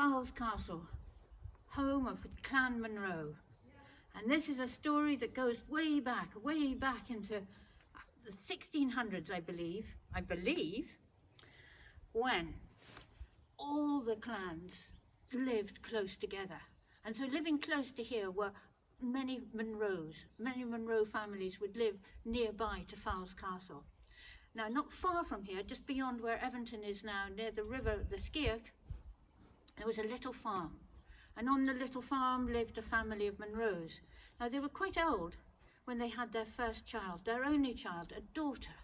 Foulis Castle, home of Clan Munro. And this is a story that goes way back into the 1600s, I believe, when all the clans lived close together. And so living close to here were many Munro families would live nearby to Foulis Castle. Now, not far from here, just beyond where Everton is now, near the river, the Skeoch, there was a little farm. And on the little farm lived a family of Munros. Now, they were quite old when they had their first child, their only child, a daughter.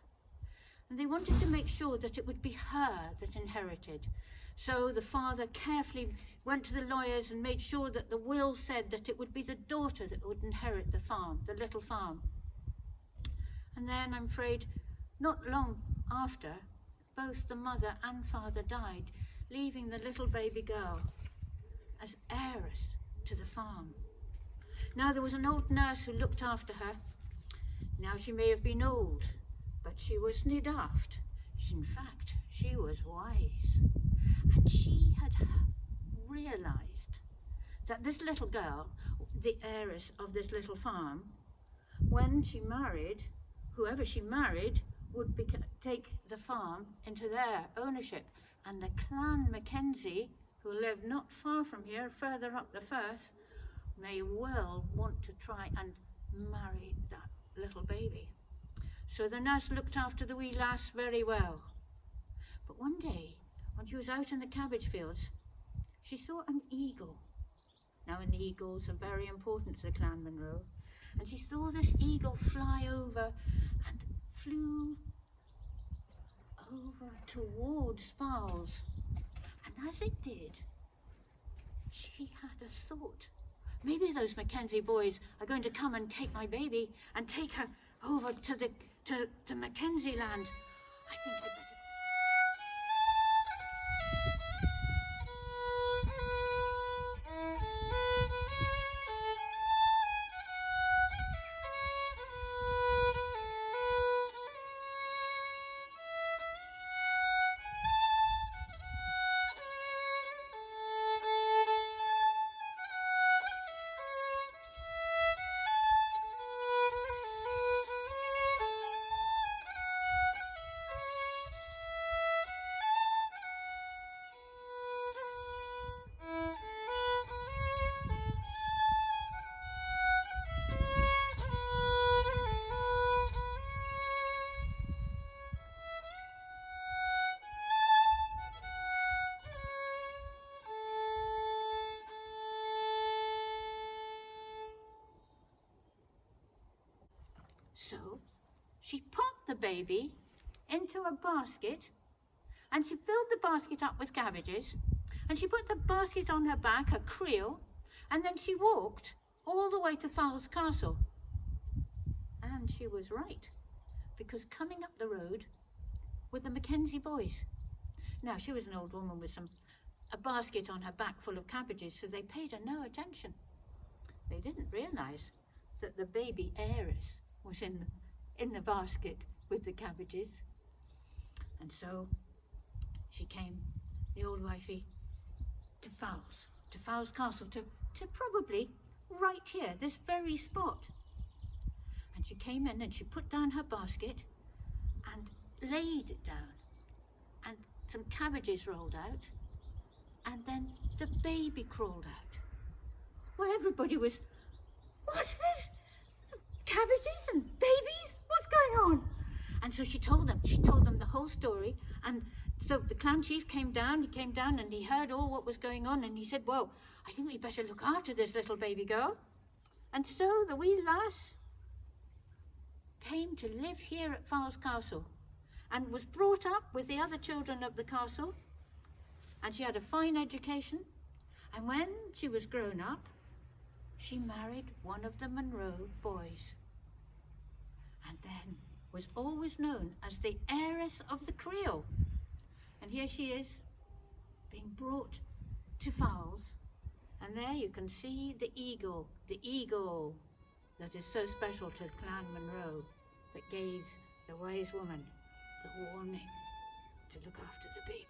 And they wanted to make sure that it would be her that inherited. So the father carefully went to the lawyers and made sure that the will said that it would be the daughter that would inherit the farm, the little farm. And then, I'm afraid, not long after, both the mother and father died, leaving the little baby girl as heiress to the farm. Now, there was an old nurse who looked after her. Now, she may have been old, but she was nae daft. In fact, she was wise. And she had realised that this little girl, the heiress of this little farm, when she married, whoever she married would take the farm into their ownership. And the Clan Mackenzie, who lived not far from here, further up the Firth, may well want to try and marry that little baby. So the nurse looked after the wee lass very well. But one day, when she was out in the cabbage fields, she saw an eagle. Now, an eagles are very important to the Clan Munro. And she saw this eagle fly over and flew over towards Foulis. And as it did, she had a thought. Maybe those Mackenzie boys are going to come and take my baby and take her over to Mackenzie land. I think I'd better. So she popped the baby into a basket, and she filled the basket up with cabbages, and she put the basket on her back, a creel, and then she walked all the way to Foulis Castle. And she was right, because coming up the road were the Mackenzie boys. Now, she was an old woman with a basket on her back full of cabbages, so they paid her no attention. They didn't realise that the baby heiress was in the basket with the cabbages. And so she came, the old wifey, to Foulis Castle, to probably right here, this very spot. And she came in and she put down her basket and laid it down, and some cabbages rolled out, and then the baby crawled out. Well, everybody was, what's this? Cabbages and babies? What's going on? And so she told them the whole story. And so the clan chief came down and he heard all what was going on, and he said, well, I think we better look after this little baby girl. And so the wee lass came to live here at Foulis Castle and was brought up with the other children of the castle, and she had a fine education. And when she was grown up, she married one of the Munro boys, and then was always known as the heiress of the creel. And here she is, being brought to Foulis, and there you can see the eagle that is so special to Clan Munro, that gave the wise woman the warning to look after the baby.